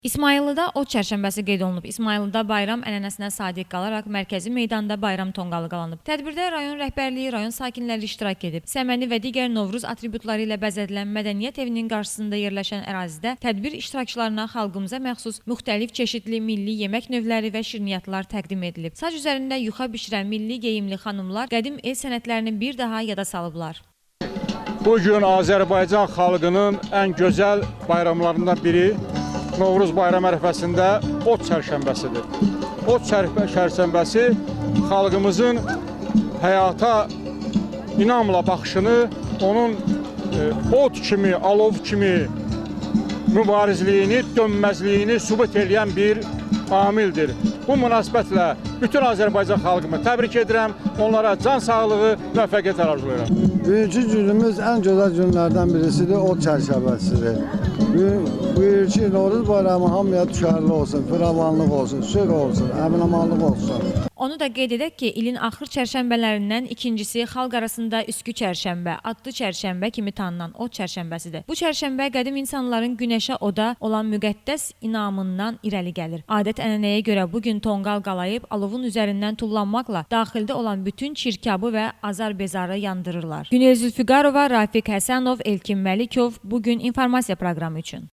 İsmayıllıda ot çərşənbəsi qeyd olunub. İsmayıllıda bayram ənənəsinə sadiq qalaraq mərkəzi meydanda bayram tonqalı qalanıb. Tədbirdə rayon rəhbərliyi, rayon sakinləri iştirak edib. Səməni və digər Novruz atributları ilə bəzədilən mədəniyyət evinin qarşısında yerləşən ərazidə tədbir iştirakçılarına xalqımıza məxsus müxtəlif çeşidli milli yemək növləri və şirniyyatlar təqdim edilib. Saç üzərində yuxa bişirən milli geyimli xanımlar qədim el sənətlərini bir daha yada salıblar. Bugün Azərbaycan xalqının ən gözəl bayramlarından biri Novruz bayram ərəfəsində ot çərşənbəsidir. Ot çərşənbəsi xalqımızın həyata inamla baxışını, onun ot kimi, alov kimi mübarizliyini, dönməzliyini sübut edən bir amildir. Bu münasibətlə bütün Azərbaycan xalqımı təbrik edirəm, onlara can sağlığı, müvəffəqiyyət arzulayıram. Bugünkü günümüz ən gözəl günlərdən birisidir, ot çərşənbəsidir. Bugünkü Novruz bayramı hamıya düşərli olsun, firavanlıq olsun, sülh olsun, əmin-amanlıq olsun. Onu da qeyd edək ki, ilin axır çərşənbələrindən ikincisi xalq arasında üskü çərşənbə, adlı çərşənbə kimi tanınan ot çərşənbəsidir. Bu çərşənbə qədim insanların günəşə oda olan müqəddəs inamından irəli gəlir. Adət-ənənəyə görə bugün tonqal qalayıb, alovun üzərindən tullanmaqla daxildə olan bütün çirkabı və azar-bezarı yandırırlar. Günel Zülfüqarova, Rafiq Həsənov, Elkin Məlikov bugün informasiya proqramı üçün.